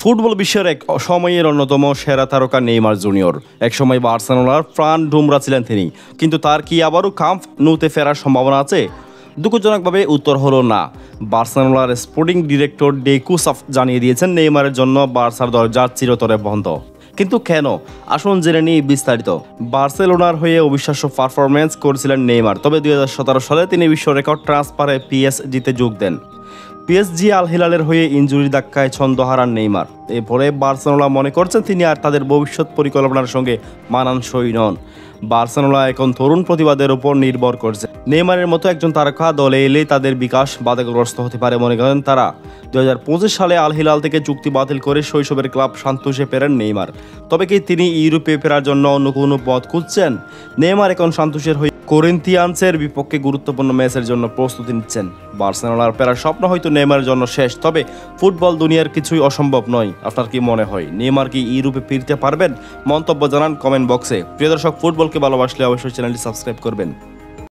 Football বিশ্বের এক সময়ের অন্যতম সেরা তারকা নেইমার জুনিয়র। একসময় বার্সেলোনার প্রাণ ডুমরা ছিলেন তিনি, কিন্তু তার কি আবারও কাম্প নুতে ফেরার সম্ভাবনা আছে? দুঃখজনকভাবে উত্তর হলো না। বার্সেলোনার স্পোর্টিং ডিরেক্টর ডেকুসাফ জানিয়ে দিয়েছেন নেইমারের জন্য বার্সার দরজা চিরতরে বন্ধ। কিন্তু কেন? আসুন জেনে নিই বিস্তারিত। বার্সেলোনার হয়ে অবিশ্বাস্য পারফরমেন্স করেছিলেন নেইমার, তবে 2017 সালে তিনি বিশ্ব রেকর্ড ট্রান্সফারে পিএসজিতে যোগ দেন। পিএসজি আল হিলালের হয়ে ইনজুরি ধাক্কায় ছন্দ হারান নেইমার। এরপরে বার্সেলোনা মনে করছেন তিনি আর তাদের ভবিষ্যৎ পরিকল্পনার সঙ্গে মানানসই নন। বার্সেলোনা এখন তরুণ প্রতিবাদের উপর নির্ভর করছে। নেইমারের মতো একজন তারকা দলে এলে তাদের বিকাশ বাধাগ্রস্ত হতে পারে মনে করেন তারা। 2025 সালে আল হিলাল থেকে চুক্তি বাতিল করে শৈশবের ক্লাব সান্তোসে ফেরেন নেইমার। তবে কি তিনি ইউরোপে ফেরার জন্য অন্য কোনো পথ খুঁজছেন? নেইমার এখন সান্তোসের হয়ে করিন্থিয়ান্সের বিপক্ষে গুরুত্বপূর্ণ ম্যাচের জন্য প্রস্তুতি নিচ্ছেন। বার্সেলোনার ফেরার স্বপ্ন হয়তো নেইমারের জন্য শেষ, তবে ফুটবল দুনিয়ার কিছুই অসম্ভব নয়। আপনার কি মনে হয় নেইমার কি ইউরোপে ফিরতে পারবেন? মন্তব্য জানান কমেন্ট বক্সে। প্রিয় দর্শক, ফুটবলকে ভালোবাসলে অবশ্যই চ্যানেলটি সাবস্ক্রাইব করবেন।